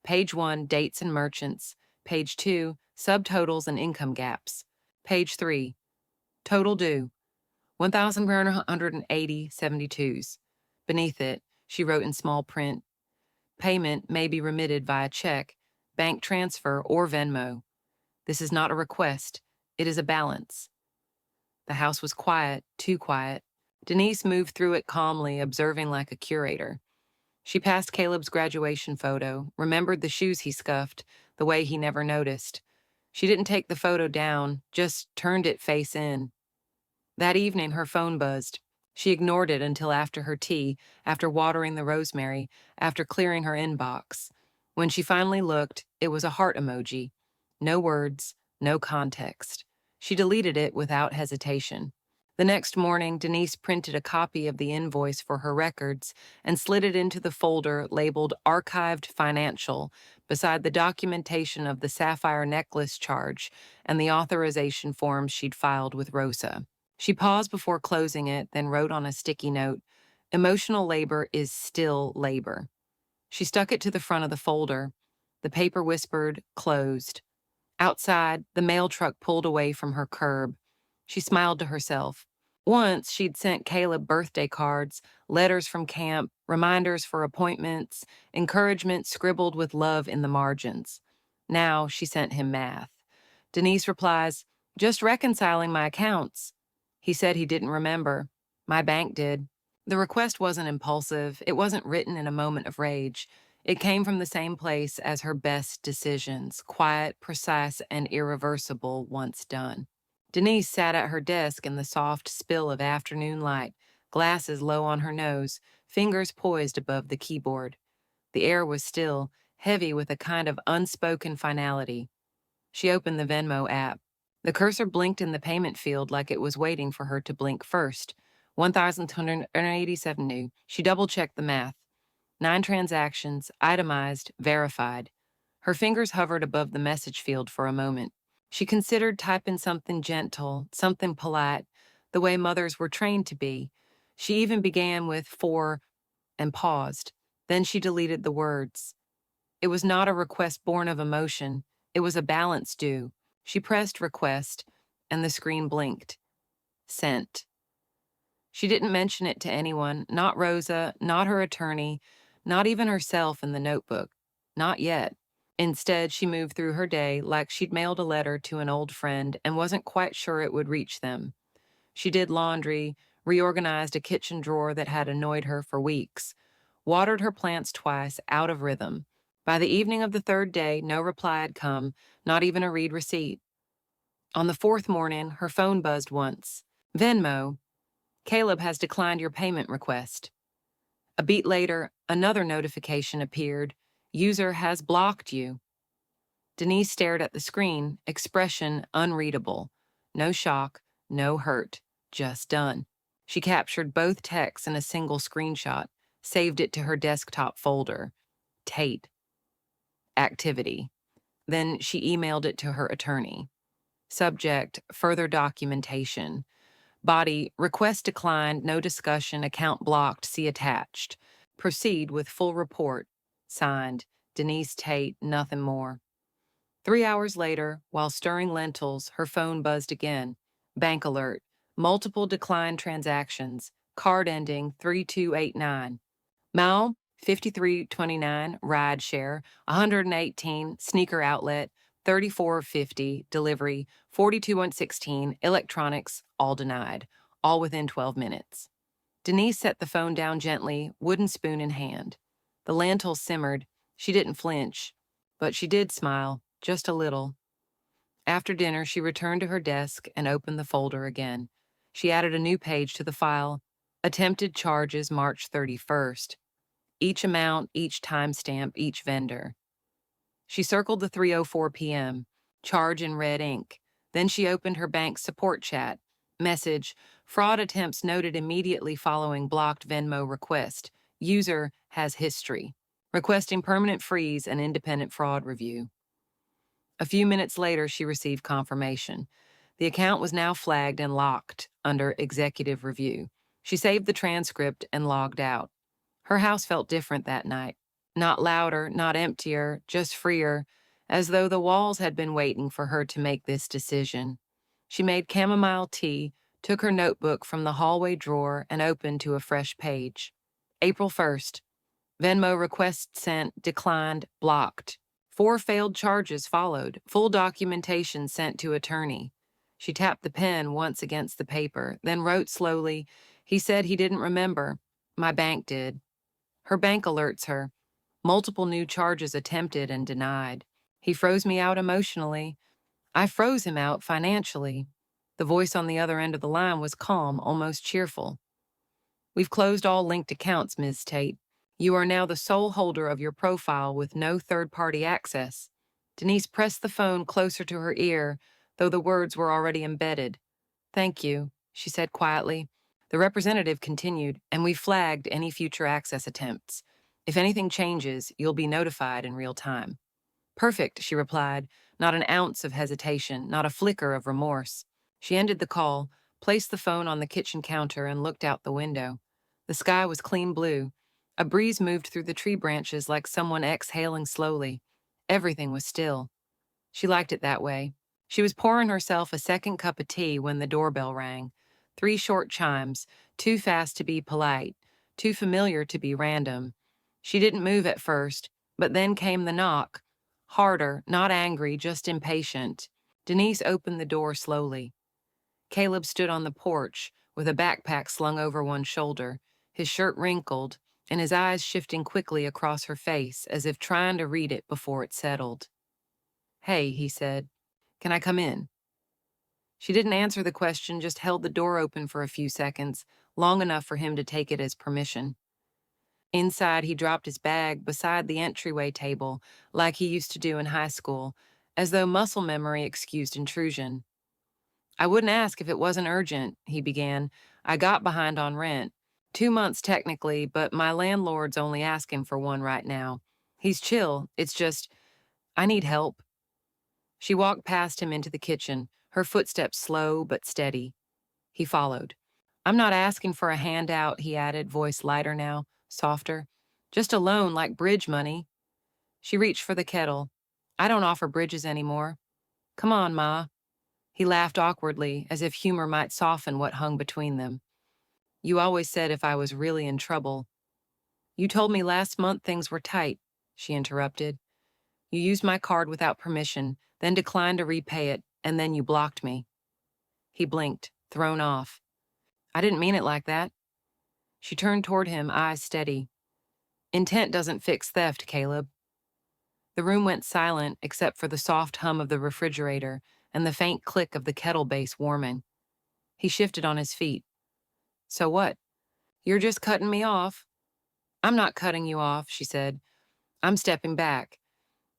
Page 1, dates and merchants. Page 2, subtotals and income gaps. Page 3, total due. 1,180.72s. Beneath it, she wrote in small print, "Payment may be remitted via check, bank transfer, or Venmo. This is not a request. It is a balance." The house was quiet, too quiet. Denise moved through it calmly, observing like a curator. She passed Caleb's graduation photo, remembered the shoes he scuffed, the way he never noticed. She didn't take the photo down, just turned it face in. That evening, her phone buzzed. She ignored it until after her tea, after watering the rosemary, after clearing her inbox. When she finally looked, it was a heart emoji. No words, no context. She deleted it without hesitation. The next morning, Denise printed a copy of the invoice for her records and slid it into the folder labeled Archived Financial beside the documentation of the sapphire necklace charge and the authorization forms she'd filed with Rosa. She paused before closing it, then wrote on a sticky note, "Emotional labor is still labor." She stuck it to the front of the folder. The paper whispered, "Closed." Outside, the mail truck pulled away from her curb. She smiled to herself. Once, she'd sent Caleb birthday cards, letters from camp, reminders for appointments, encouragement scribbled with love in the margins. Now, she sent him math. Denise replies, "Just reconciling my accounts." He said he didn't remember. My bank did. The request wasn't impulsive. It wasn't written in a moment of rage. It came from the same place as her best decisions, quiet, precise, and irreversible once done. Denise sat at her desk in the soft spill of afternoon light, glasses low on her nose, fingers poised above the keyboard. The air was still, heavy with a kind of unspoken finality. She opened the Venmo app. The cursor blinked in the payment field like it was waiting for her to blink first. 1,287 new. She double-checked the math. 9 transactions, itemized, verified. Her fingers hovered above the message field for a moment. She considered typing something gentle, something polite, the way mothers were trained to be. She even began with "for" and paused. Then she deleted the words. It was not a request born of emotion. It was a balance due. She pressed request, and the screen blinked. Sent. She didn't mention it to anyone, not Rosa, not her attorney, not even herself in the notebook. Not yet. Instead, she moved through her day like she'd mailed a letter to an old friend and wasn't quite sure it would reach them. She did laundry, reorganized a kitchen drawer that had annoyed her for weeks, watered her plants twice, out of rhythm. By the evening of the third day, no reply had come, not even a read receipt. On the fourth morning, her phone buzzed once. Venmo. Caleb has declined your payment request. A beat later, another notification appeared. User has blocked you. Denise stared at the screen, expression unreadable. No shock, no hurt, just done. She captured both texts in a single screenshot, saved it to her desktop folder. Tate. Activity. Then she emailed it to her attorney. Subject, further documentation. Body, request declined, no discussion, account blocked, see attached. Proceed with full report. Signed, Denise Tate, nothing more. 3 hours later, while stirring lentils, her phone buzzed again. Bank alert. Multiple declined transactions. Card ending 3289. Mal, 5329, ride share, 118, sneaker outlet, 3450, delivery, 42116, electronics, all denied, all within 12 minutes. Denise set the phone down gently, wooden spoon in hand. The lentils simmered. She didn't flinch, but she did smile, just a little. After dinner, she returned to her desk and opened the folder again. She added a new page to the file. Attempted charges March 31st. Each amount, each timestamp, each vendor. She circled the 3:04 p.m., charge in red ink. Then she opened her bank's support chat. Message, fraud attempts noted immediately following blocked Venmo request. User has history. Requesting permanent freeze and independent fraud review. A few minutes later, she received confirmation. The account was now flagged and locked under executive review. She saved the transcript and logged out. Her house felt different that night. Not louder, not emptier, just freer, as though the walls had been waiting for her to make this decision. She made chamomile tea, took her notebook from the hallway drawer and opened to a fresh page. April 1st. Venmo request sent, declined, blocked. 4 failed charges followed, full documentation sent to attorney. She tapped the pen once against the paper, then wrote slowly, "He said he didn't remember. My bank did." Her bank alerts her. Multiple new charges attempted and denied. He froze me out emotionally. I froze him out financially. The voice on the other end of the line was calm, almost cheerful. "We've closed all linked accounts, Ms. Tate. You are now the sole holder of your profile with no third-party access." Denise pressed the phone closer to her ear, though the words were already embedded. "Thank you," she said quietly. The representative continued, "And we flagged any future access attempts. If anything changes, you'll be notified in real time." "Perfect," she replied, not an ounce of hesitation, not a flicker of remorse. She ended the call, placed the phone on the kitchen counter, and looked out the window. The sky was clean blue. A breeze moved through the tree branches like someone exhaling slowly. Everything was still. She liked it that way. She was pouring herself a second cup of tea when the doorbell rang. 3 short chimes, too fast to be polite, too familiar to be random. She didn't move at first, but then came the knock. Harder, not angry, just impatient. Denise opened the door slowly. Caleb stood on the porch, with a backpack slung over one shoulder, his shirt wrinkled, and his eyes shifting quickly across her face as if trying to read it before it settled. "Hey," he said, "can I come in?" She didn't answer the question, just held the door open for a few seconds, long enough for him to take it as permission. Inside, he dropped his bag beside the entryway table, like he used to do in high school, as though muscle memory excused intrusion. "I wouldn't ask if it wasn't urgent," he began. "I got behind on rent. 2 months technically, but my landlord's only asking for one right now. He's chill. It's just, I need help." She walked past him into the kitchen, her footsteps slow but steady. He followed. "I'm not asking for a handout," he added, voice lighter now, softer. "Just a loan like bridge money." She reached for the kettle. "I don't offer bridges anymore." "Come on, Ma." He laughed awkwardly, as if humor might soften what hung between them. "You always said if I was really in trouble." "You told me last month things were tight," she interrupted. "You used my card without permission, then declined to repay it, and then you blocked me." He blinked, thrown off. "I didn't mean it like that." She turned toward him, eyes steady. "Intent doesn't fix theft, Caleb." The room went silent except for the soft hum of the refrigerator and the faint click of the kettle base warming. He shifted on his feet. "So what? You're just cutting me off." "I'm not cutting you off," she said. "I'm stepping back.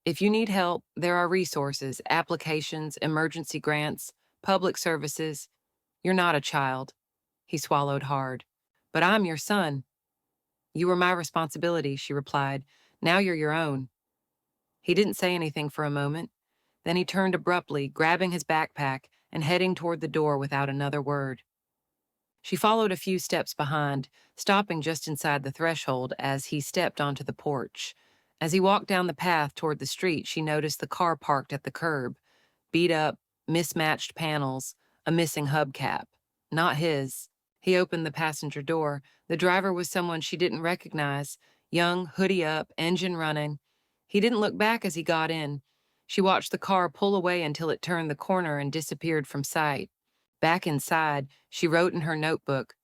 If you need help, there are resources, applications, emergency grants, public services. You're not a child." He swallowed hard. "But I'm your son." "You were my responsibility," she replied. "Now you're your own." He didn't say anything for a moment. Then he turned abruptly, grabbing his backpack and heading toward the door without another word. She followed a few steps behind, stopping just inside the threshold as he stepped onto the porch. As he walked down the path toward the street, she noticed the car parked at the curb. Beat up, mismatched panels, a missing hubcap. Not his. He opened the passenger door. The driver was someone she didn't recognize, young, hoodie up, engine running. He didn't look back as he got in. She watched the car pull away until it turned the corner and disappeared from sight. Back inside, she wrote in her notebook,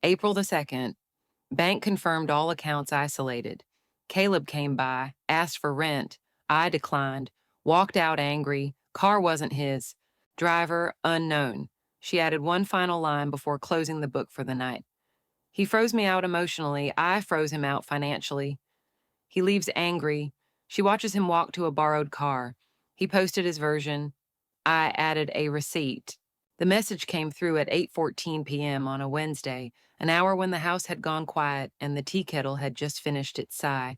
"April the 2nd. Bank confirmed all accounts isolated. Caleb came by, asked for rent. I declined. Walked out angry. Car wasn't his. Driver, unknown." She added one final line before closing the book for the night. "He froze me out emotionally. I froze him out financially." He leaves angry. She watches him walk to a borrowed car. He posted his version. I added a receipt. The message came through at 8:14 p.m. on a Wednesday, an hour when the house had gone quiet and the tea kettle had just finished its sigh.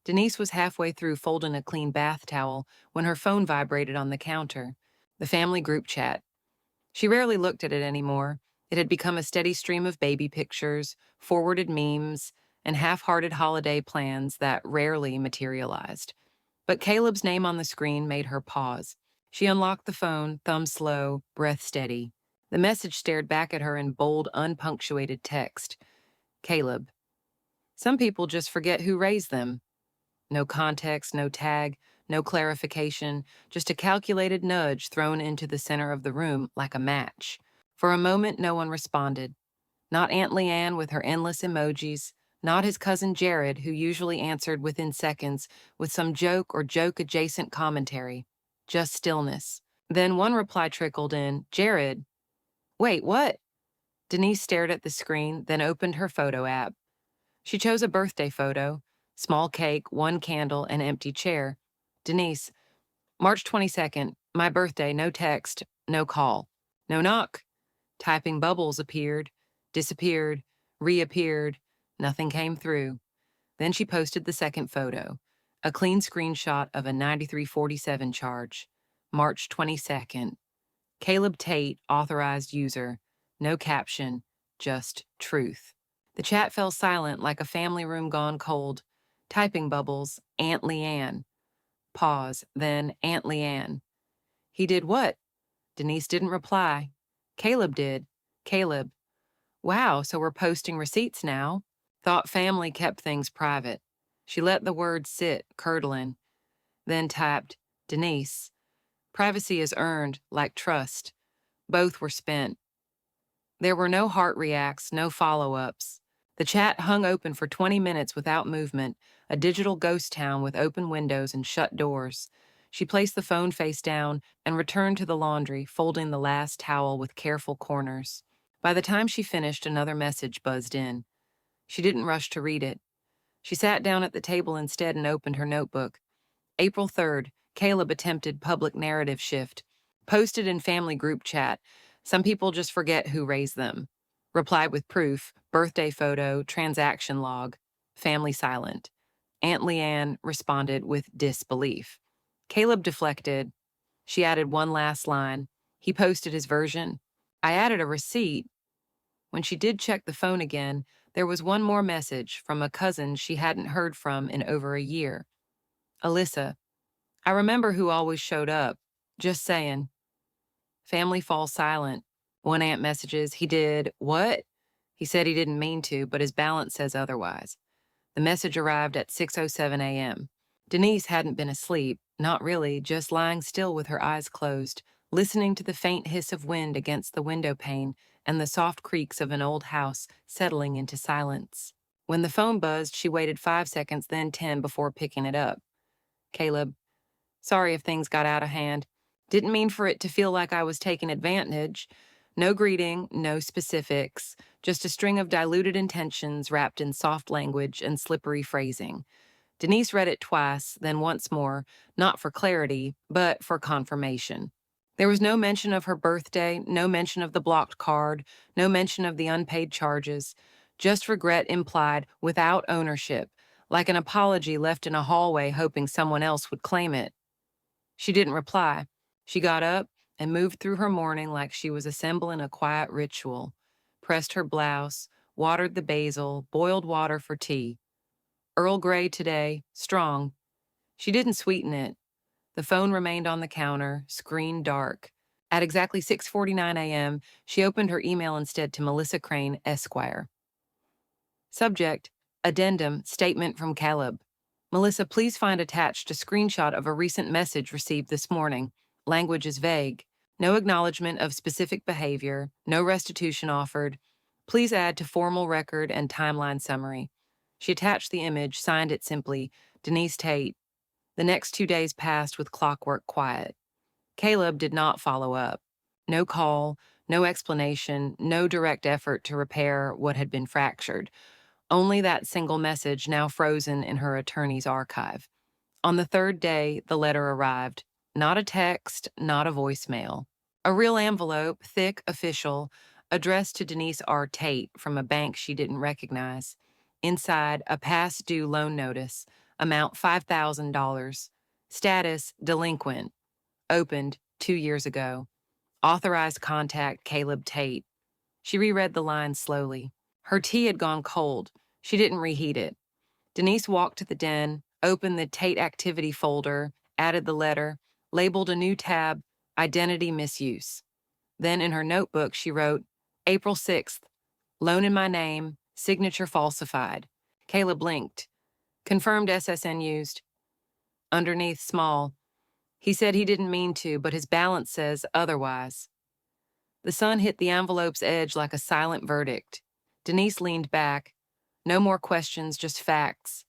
Denise was halfway through folding a clean bath towel when her phone vibrated on the counter. The family group chat. She rarely looked at it anymore. It had become a steady stream of baby pictures, forwarded memes, and half-hearted holiday plans that rarely materialized. But Caleb's name on the screen made her pause. She unlocked the phone, thumb slow, breath steady. The message stared back at her in bold, unpunctuated text. Caleb. Some people just forget who raised them. No context, no tag, no clarification, just a calculated nudge thrown into the center of the room like a match. For a moment, no one responded. Not Aunt Leanne with her endless emojis, not his cousin Jared, who usually answered within seconds with some joke or joke-adjacent commentary. Just stillness. Then one reply trickled in, Jared. Wait, what? Denise stared at the screen, then opened her photo app. She chose a birthday photo, small cake, one candle, an empty chair. Denise, March 22nd, my birthday, no text, no call. No knock. Typing bubbles appeared, disappeared, reappeared. Nothing came through. Then she posted the second photo, a clean screenshot of a 9347 charge. March 22nd. Caleb Tate, authorized user. No caption, just truth. The chat fell silent like a family room gone cold. Typing bubbles, Aunt Leanne. Pause, then Aunt Leanne. He did what? Denise didn't reply. Caleb did. Caleb. Wow, so we're posting receipts now? Thought family kept things private. She let the words sit, curdling. Then typed, Denise. Privacy is earned, like trust. Both were spent. There were no heart reacts, no follow-ups. The chat hung open for 20 minutes without movement, a digital ghost town with open windows and shut doors. She placed the phone face down and returned to the laundry, folding the last towel with careful corners. By the time she finished, another message buzzed in. She didn't rush to read it. She sat down at the table instead and opened her notebook. April 3rd, Caleb attempted public narrative shift. Posted in family group chat. Some people just forget who raised them. Replied with proof, birthday photo, transaction log. Family silent. Aunt Leanne responded with disbelief. Caleb deflected. She added one last line. He posted his version. I added a receipt. When she did check the phone again, there was one more message from a cousin she hadn't heard from in over a year. Alyssa, I remember who always showed up. Just saying. Family falls silent. One aunt messages, he did what? He said he didn't mean to, but his balance says otherwise. The message arrived at 6:07 a.m. Denise hadn't been asleep, not really, just lying still with her eyes closed, listening to the faint hiss of wind against the window pane and the soft creaks of an old house settling into silence. When the phone buzzed, she waited 5 seconds, then 10 before picking it up. Caleb, sorry if things got out of hand. Didn't mean for it to feel like I was taking advantage. No greeting, no specifics, just a string of diluted intentions wrapped in soft language and slippery phrasing. Denise read it twice, then once more, not for clarity, but for confirmation. There was no mention of her birthday, no mention of the blocked card, no mention of the unpaid charges, just regret implied without ownership, like an apology left in a hallway hoping someone else would claim it. She didn't reply. She got up and moved through her morning like she was assembling a quiet ritual, pressed her blouse, watered the basil, boiled water for tea. Earl Grey today, strong. She didn't sweeten it. The phone remained on the counter, screen dark. At exactly 6:49 a.m., she opened her email instead to Melissa Crane, Esquire. Subject, Addendum, Statement from Caleb. Melissa, please find attached a screenshot of a recent message received this morning. Language is vague. No acknowledgement of specific behavior, no restitution offered. Please add to formal record and timeline summary. She attached the image, signed it simply, Denise Tate. The next 2 days passed with clockwork quiet. Caleb did not follow up. No call, no explanation, no direct effort to repair what had been fractured. Only that single message now frozen in her attorney's archive. On the third day, the letter arrived. Not a text, not a voicemail. A real envelope, thick, official, addressed to Denise R. Tate from a bank she didn't recognize. Inside, a past due loan notice, amount $5,000. Status, delinquent. Opened 2 years ago. Authorized contact, Caleb Tate. She reread the lines slowly. Her tea had gone cold. She didn't reheat it. Denise walked to the den, opened the Tate activity folder, added the letter, labeled a new tab, Identity Misuse. Then in her notebook, she wrote, April 6th, loan in my name, signature falsified. Caleb blinked. Confirmed SSN used. Underneath, small. He said he didn't mean to, but his balance says otherwise. The sun hit the envelope's edge like a silent verdict. Denise leaned back. No more questions, just facts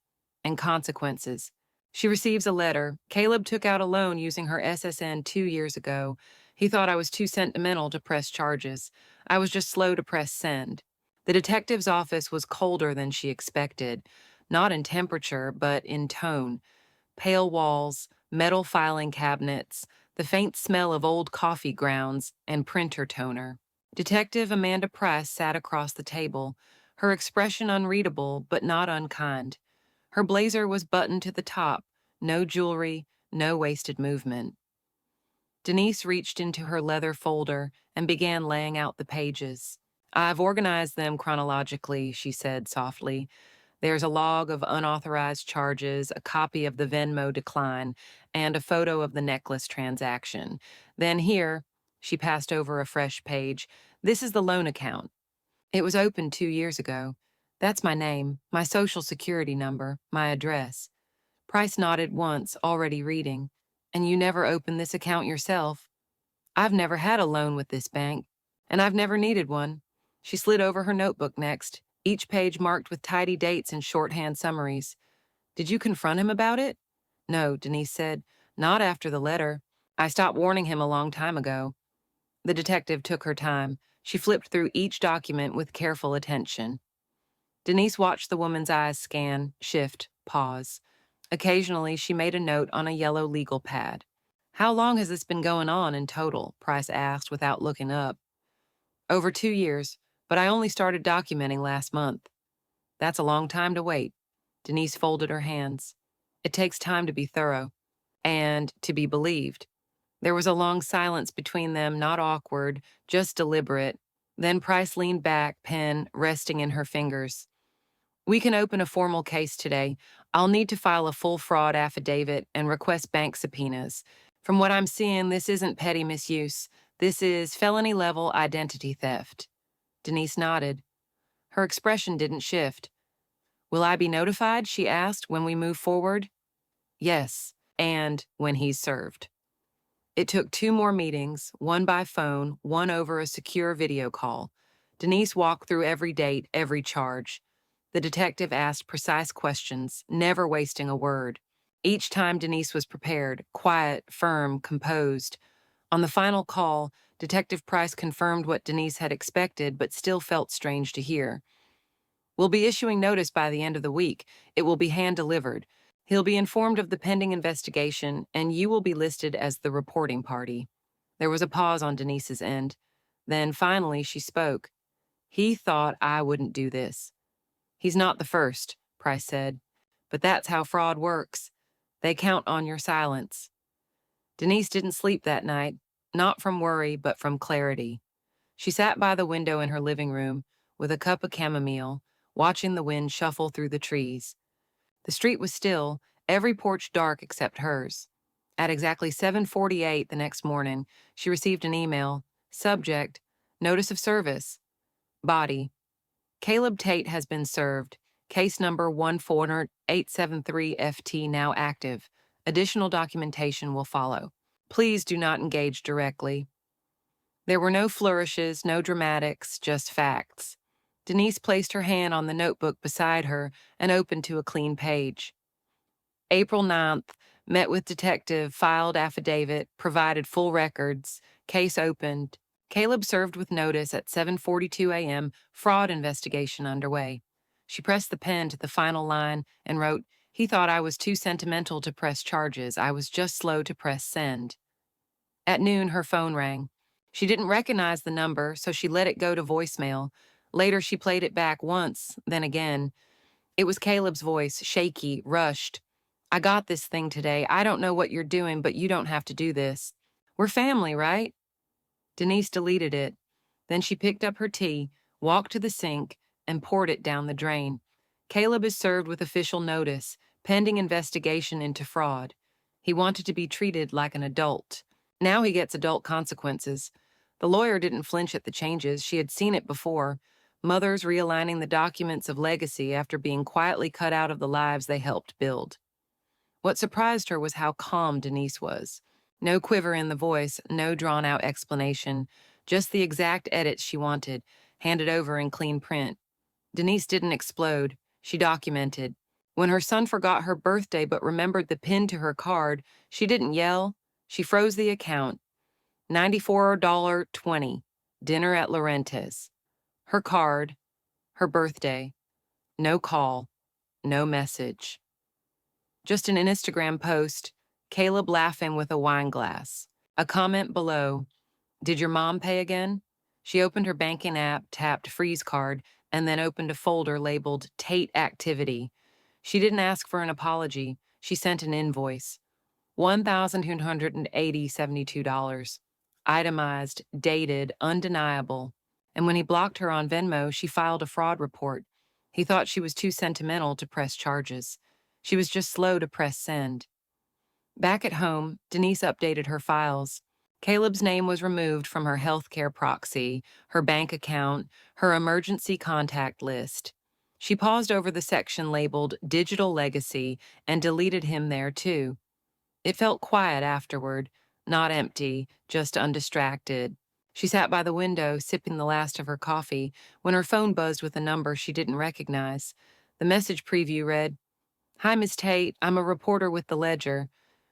and consequences. She receives a letter. Caleb took out a loan using her SSN 2 years ago. He thought I was too sentimental to press charges. I was just slow to press send. The detective's office was colder than she expected, not in temperature, but in tone. Pale walls, metal filing cabinets, the faint smell of old coffee grounds, and printer toner. Detective Amanda Price sat across the table, her expression unreadable but not unkind. Her blazer was buttoned to the top, no jewelry, no wasted movement. Denise reached into her leather folder and began laying out the pages. I've organized them chronologically, she said softly. There's a log of unauthorized charges, a copy of the Venmo decline, and a photo of the necklace transaction. Then here, she passed over a fresh page, this is the loan account. It was opened 2 years ago. That's my name, my social security number, my address. Price nodded once, already reading. And you never opened this account yourself? I've never had a loan with this bank, and I've never needed one. She slid over her notebook next, each page marked with tidy dates and shorthand summaries. Did you confront him about it? No, Denise said. Not after the letter. I stopped warning him a long time ago. The detective took her time. She flipped through each document with careful attention. Denise watched the woman's eyes scan, shift, pause. Occasionally, she made a note on a yellow legal pad. How long has this been going on in total? Price asked without looking up. Over 2 years, but I only started documenting last month. That's a long time to wait. Denise folded her hands. It takes time to be thorough and to be believed. There was a long silence between them, not awkward, just deliberate. Then Price leaned back, pen resting in her fingers. We can open a formal case today. I'll need to file a full fraud affidavit and request bank subpoenas. From what I'm seeing, this isn't petty misuse. This is felony-level identity theft. Denise nodded. Her expression didn't shift. Will I be notified, she asked, when we move forward? Yes, and when he's served. It took 2 more meetings, one by phone, one over a secure video call. Denise walked through every date, every charge. The detective asked precise questions, never wasting a word. Each time Denise was prepared, quiet, firm, composed. On the final call, Detective Price confirmed what Denise had expected but still felt strange to hear. We'll be issuing notice by the end of the week. It will be hand-delivered. He'll be informed of the pending investigation, and you will be listed as the reporting party. There was a pause on Denise's end. Then, finally, she spoke. He thought I wouldn't do this. He's not the first, Price said. But that's how fraud works. They count on your silence. Denise didn't sleep that night, not from worry, but from clarity. She sat by the window in her living room with a cup of chamomile, watching the wind shuffle through the trees. The street was still, every porch dark except hers. At exactly 7:48 the next morning, she received an email. Subject, notice of service. Body, Caleb Tate has been served. Case number 14873FT now active. Additional documentation will follow. Please do not engage directly. There were no flourishes, no dramatics, just facts. Denise placed her hand on the notebook beside her and opened to a clean page. April 9th, met with detective, filed affidavit, provided full records, case opened. Caleb served with notice at 7:42 a.m., fraud investigation underway. She pressed the pen to the final line and wrote, he thought I was too sentimental to press charges. I was just slow to press send. At noon, her phone rang. She didn't recognize the number, so she let it go to voicemail. Later, she played it back once, then again. It was Caleb's voice, shaky, rushed. I got this thing today. I don't know what you're doing, but you don't have to do this. We're family, right? Denise deleted it. Then she picked up her tea, walked to the sink, and poured it down the drain. Caleb is served with official notice, pending investigation into fraud. He wanted to be treated like an adult. Now he gets adult consequences. The lawyer didn't flinch at the changes. She had seen it before. Mothers realigning the documents of legacy after being quietly cut out of the lives they helped build. What surprised her was how calm Denise was. No quiver in the voice, no drawn-out explanation, just the exact edits she wanted, handed over in clean print. Denise didn't explode. She documented. When her son forgot her birthday but remembered the pin to her card, she didn't yell. She froze the account. $94.20. Dinner at Laurenti's. Her card. Her birthday. No call. No message. Just an Instagram post. Caleb laughing with a wine glass. A comment below. Did your mom pay again? She opened her banking app, tapped freeze card, and then opened a folder labeled Tate Activity. She didn't ask for an apology. She sent an invoice. $1,272. Itemized, dated, undeniable. And when he blocked her on Venmo, she filed a fraud report. He thought she was too sentimental to press charges. She was just slow to press send. Back at home, Denise updated her files. Caleb's name was removed from her healthcare proxy, her bank account, her emergency contact list. She paused over the section labeled Digital Legacy and deleted him there too. It felt quiet afterward, not empty, just undistracted. She sat by the window, sipping the last of her coffee, when her phone buzzed with a number she didn't recognize. The message preview read, "Hi, Miss Tate. I'm a reporter with the Ledger.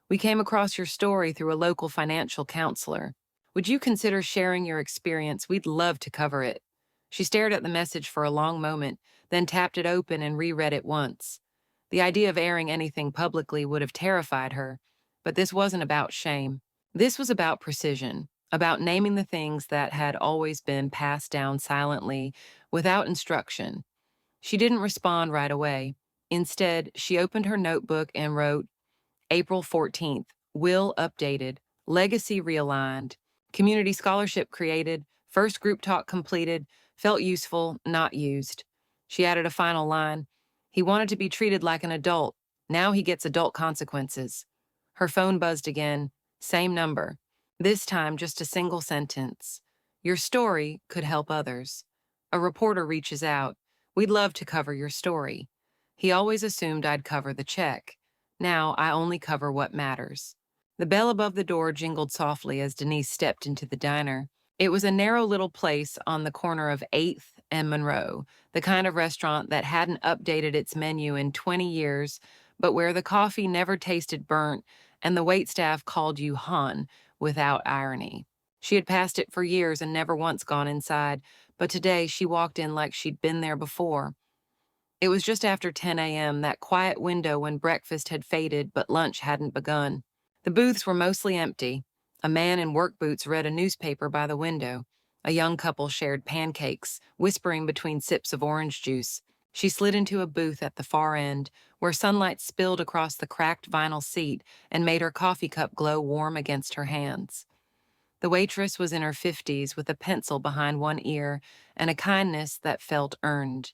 We came across your story through a local financial counselor. Would you consider sharing your experience? We'd love to cover it." She stared at the message for a long moment, then tapped it open and reread it once. The idea of airing anything publicly would have terrified her, but this wasn't about shame. This was about precision, about naming the things that had always been passed down silently, without instruction. She didn't respond right away. Instead, she opened her notebook and wrote, April 14th, will updated, legacy realigned, community scholarship created, first group talk completed, felt useful, not used. She added a final line, he wanted to be treated like an adult. Now he gets adult consequences. Her phone buzzed again, same number. This time just a single sentence. Your story could help others. A reporter reaches out. We'd love to cover your story. He always assumed I'd cover the check. Now I only cover what matters. The bell above the door jingled softly as Denise stepped into the diner. It was a narrow little place on the corner of 8th and Monroe, the kind of restaurant that hadn't updated its menu in 20 years, but where the coffee never tasted burnt and the waitstaff called you hon without irony. She had passed it for years and never once gone inside, but today she walked in like she'd been there before. It was just after 10 a.m., that quiet window when breakfast had faded but lunch hadn't begun. The booths were mostly empty. A man in work boots read a newspaper by the window. A young couple shared pancakes, whispering between sips of orange juice. She slid into a booth at the far end, where sunlight spilled across the cracked vinyl seat and made her coffee cup glow warm against her hands. The waitress was in her 50s with a pencil behind one ear and a kindness that felt earned.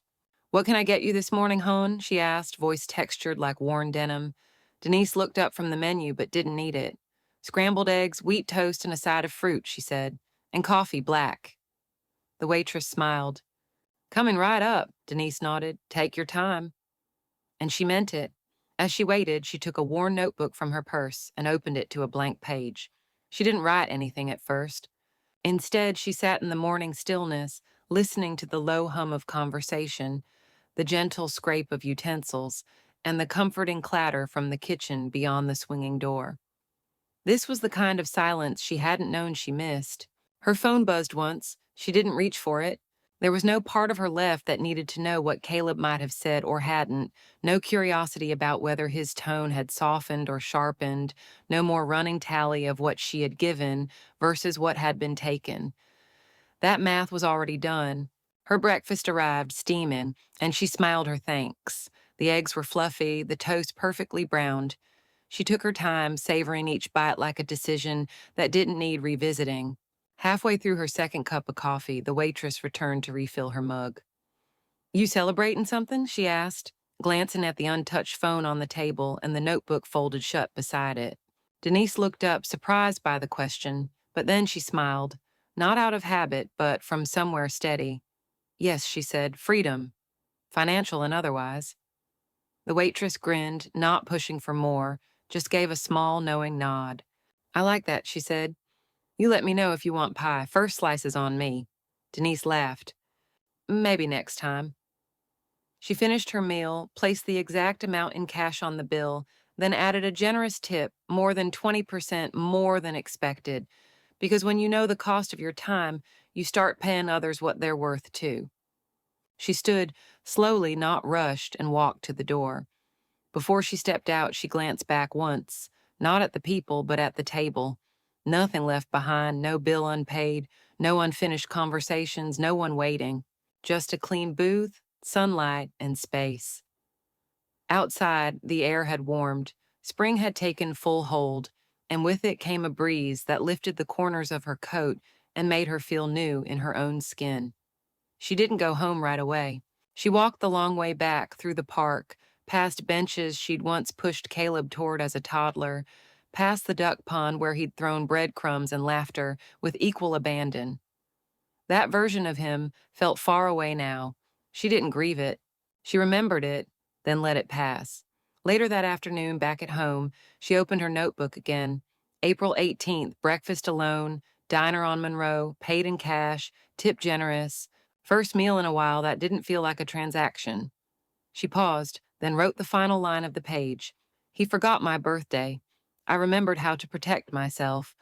What can I get you this morning, hon? She asked, voice textured like worn denim. Denise looked up from the menu but didn't need it. Scrambled eggs, wheat toast, and a side of fruit, she said, and coffee black. The waitress smiled. Coming right up, Denise nodded. Take your time. And she meant it. As she waited, she took a worn notebook from her purse and opened it to a blank page. She didn't write anything at first. Instead, she sat in the morning stillness, listening to the low hum of conversation, the gentle scrape of utensils, and the comforting clatter from the kitchen beyond the swinging door. This was the kind of silence she hadn't known she missed. Her phone buzzed once. She didn't reach for it. There was no part of her left that needed to know what Caleb might have said or hadn't, no curiosity about whether his tone had softened or sharpened, no more running tally of what she had given versus what had been taken. That math was already done. Her breakfast arrived steaming, and she smiled her thanks. The eggs were fluffy, the toast perfectly browned. She took her time, savoring each bite like a decision that didn't need revisiting. Halfway through her second cup of coffee, the waitress returned to refill her mug. You celebrating something? She asked, glancing at the untouched phone on the table and the notebook folded shut beside it. Denise looked up, surprised by the question, but then she smiled. Not out of habit, but from somewhere steady. Yes, she said, freedom, financial and otherwise. The waitress grinned, not pushing for more, just gave a small, knowing nod. I like that, she said. You let me know if you want pie. First slice is on me. Denise laughed. Maybe next time. She finished her meal, placed the exact amount in cash on the bill, then added a generous tip, more than 20% more than expected, because when you know the cost of your time, you start paying others what they're worth too. She stood, slowly, not rushed, and walked to the door. Before she stepped out, she glanced back once, not at the people, but at the table. Nothing left behind, no bill unpaid, no unfinished conversations, no one waiting. Just a clean booth, sunlight, and space. Outside, the air had warmed. Spring had taken full hold, and with it came a breeze that lifted the corners of her coat and made her feel new in her own skin. She didn't go home right away. She walked the long way back through the park, past benches she'd once pushed Caleb toward as a toddler, past the duck pond where he'd thrown breadcrumbs and laughter with equal abandon. That version of him felt far away now. She didn't grieve it. She remembered it, then let it pass. Later that afternoon, back at home, she opened her notebook again. April 18th, breakfast alone, diner on Monroe, paid in cash, tip generous. First meal in a while that didn't feel like a transaction. She paused, then wrote the final line of the page. He forgot my birthday. I remembered how to protect myself,